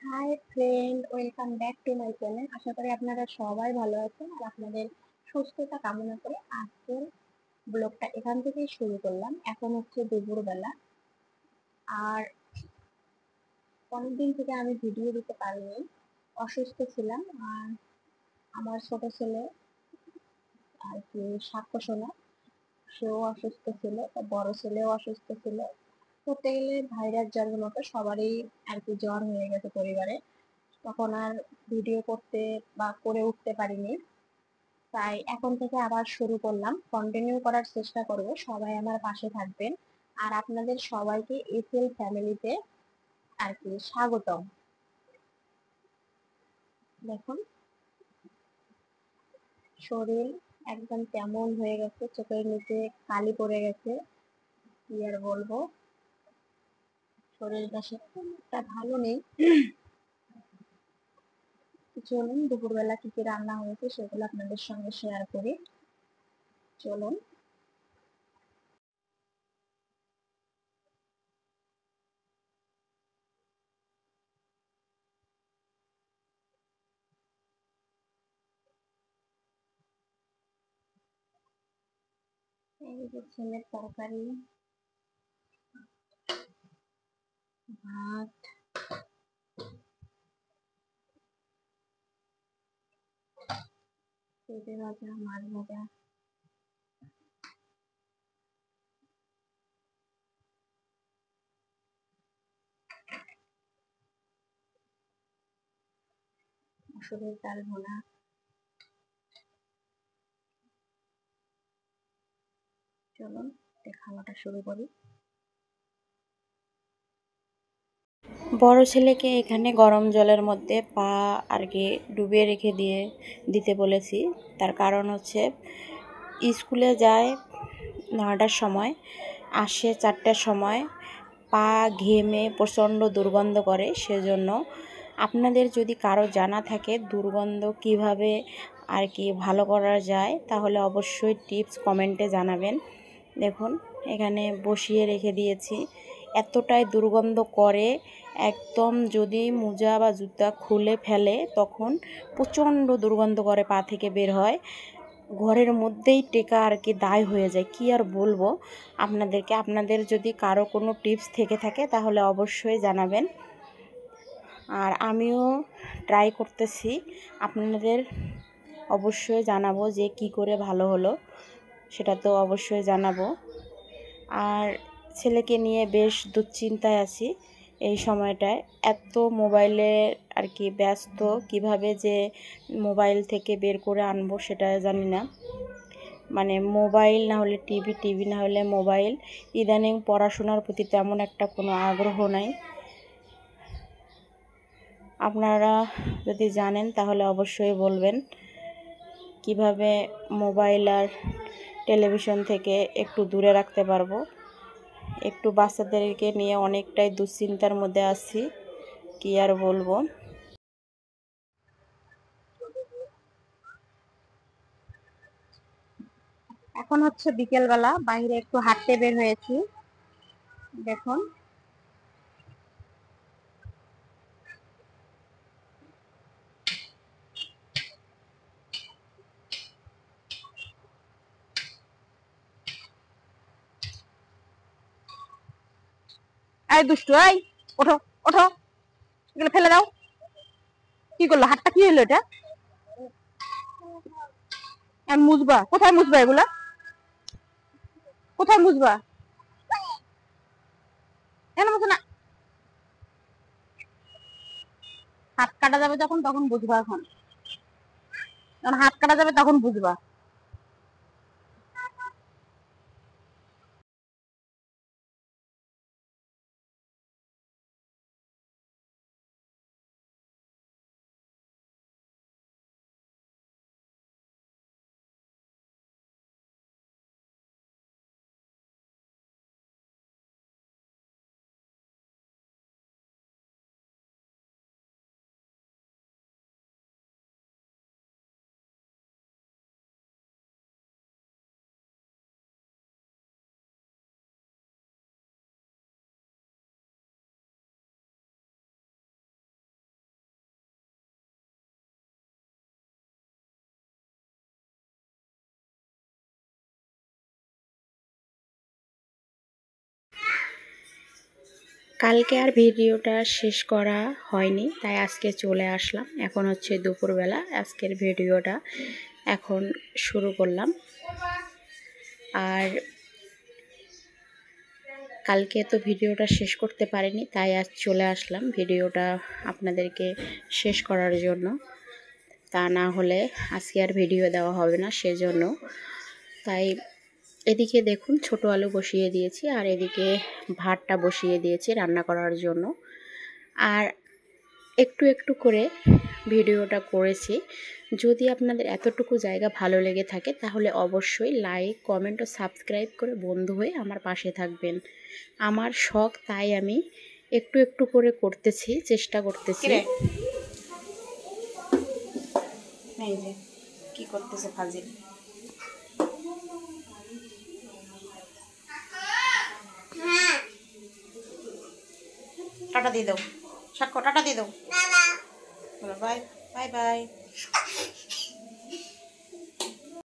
High friend, welcome back to my channel. আশা করি আপনারা সবাই ভালো আছেন আর আপনাদের সুস্থতা কামনা করে আজকের ব্লগটা এখান থেকেই শুরু করলাম। এখন হচ্ছে দুপুরবেলা আর অনেকদিন থেকে আমি ভিডিও দিতে পারিনি, অসুস্থ ছিলাম। আর আমার ছোট ছেলে আর কি সাক্ষ্য শোনা, সেও অসুস্থ ছিল, বড় ছেলেও অসুস্থ ছিল। ধরতে গেলে ভাইরাস জ্বরের মতো সবারই আর কি জ্বর হয়ে গেছে পরিবারে। তখন আর ভিডিও করতে বা করে উঠতে পারিনি, তাই এখন থেকে আবার শুরু করলাম, কন্টিনিউ করার চেষ্টা করব। সবাই আমার পাশে থাকবেন আর আপনাদের সবাইকে এসএল ফ্যামিলিতে আর কি স্বাগতম। দেখুন, শরীর একদম কেমন হয়ে গেছে, চোখের নিচে কালি পড়ে গেছে, কি আর বলবো। শরীরটা সেটা ভালো নেই। চলুন দুপুরবেলা কি কি রান্না হয়েছে সেগুলো আপনাদের সঙ্গে শেয়ার করি। চলুন। এই যে ছেলের তরকারি, ভাত, পেঁপে ভাজা, মাছ ভাজা। মসুরের ডাল ভুনা। চলুন খাওয়াটা শুরু করি। বড় ছেলেকে এখানে গরম জলের মধ্যে পা আর কি ডুবিয়ে রেখে দিতে বলেছি। তার কারণ হচ্ছে স্কুলে যায় 9টার সময়, আসে 4টার সময়, পা ঘেমে প্রচণ্ড দুর্গন্ধ করে। সেজন্য আপনাদের যদি কারো জানা থাকে দুর্গন্ধ কিভাবে আর কি ভালো করা যায়, তাহলে অবশ্যই টিপস কমেন্টে জানাবেন। দেখুন, এখানে বসিয়ে রেখে দিয়েছি। এতটাই দুর্গন্ধ করে, একদম যদি মোজা বা জুতা খুলে ফেলে তখন প্রচণ্ড দুর্গন্ধ করে, পা থেকে বের হয়, ঘরের মধ্যেই টেকা আর কি দায় হয়ে যায়। কি আর বলবো আপনাদেরকে। আপনাদের যদি কারো কোনো টিপস থেকে থাকে তাহলে অবশ্যই জানাবেন। আর আমিও ট্রাই করতেছি, আপনাদের অবশ্যই জানাবো যে কি করে ভালো হলো, সেটা তো অবশ্যই জানাবো। আর ছেলেকে নিয়ে বেশ দুশ্চিন্তায় আছি এই সময়টায়। এত মোবাইলে আর কি ব্যস্ত, কিভাবে যে মোবাইল থেকে বের করে আনবো সেটা জানি না। মানে মোবাইল না হলে টিভি, টিভি না হলে মোবাইল। ইদানিং পড়াশোনার প্রতি তেমন একটা কোনো আগ্রহ নাই। আপনারা যদি জানেন তাহলে অবশ্যই বলবেন কিভাবে মোবাইল আর টেলিভিশন থেকে একটু দূরে রাখতে পারবো। একটু বাচ্চাদেরকে নিয়ে অনেকটাই দুশ্চিন্তার মধ্যে আছি, কি আর বলবো। এখন হচ্ছে বিকেলবেলা, বাইরে একটু হাঁটতে বের হয়েছি। দেখুন, এই দুষ্টু, এই ওঠো ওঠো, এগুলো ফেলে দাও। কি করলো? হাতটা কি হলো এটা? মুজবা কোথায়? মুজবা এগুলা কোথায় মুজবা? কেন মুছে না? হাত কাটা যাবে যখন, তখন বুঝবা। এখন যখন হাত কাটা যাবে তখন বুঝবা। কালকে আর ভিডিওটা শেষ করা হয়নি, তাই আজকে চলে আসলাম। এখন হচ্ছে দুপুরবেলা, আজকের ভিডিওটা এখন শুরু করলাম। আর কালকে তো ভিডিওটা শেষ করতে পারিনি, তাই আজ চলে আসলাম ভিডিওটা আপনাদেরকে শেষ করার জন্য। তা না হলে আজকে আর ভিডিও দেওয়া হবে না, সেজন্য। তাই এদিকে দেখুন ছোট আলু বসিয়ে দিয়েছি, আর এদিকে ভাতটা বসিয়ে দিয়েছি রান্না করার জন্য। আর একটু একটু করে ভিডিওটা করেছি। যদি আপনাদের এতটুকু জায়গা ভালো লেগে থাকে তাহলে অবশ্যই লাইক, কমেন্ট ও সাবস্ক্রাইব করে বন্ধু হয়ে আমার পাশে থাকবেন। আমার শখ, তাই আমি একটু একটু করে করতেছি, চেষ্টা করতেছি। এই যে কি করতেছে ফাজিল। টাটা দিয়ে দাও, সাক্ষ্য টাটা দিয়ে দাও। Bye bye bye.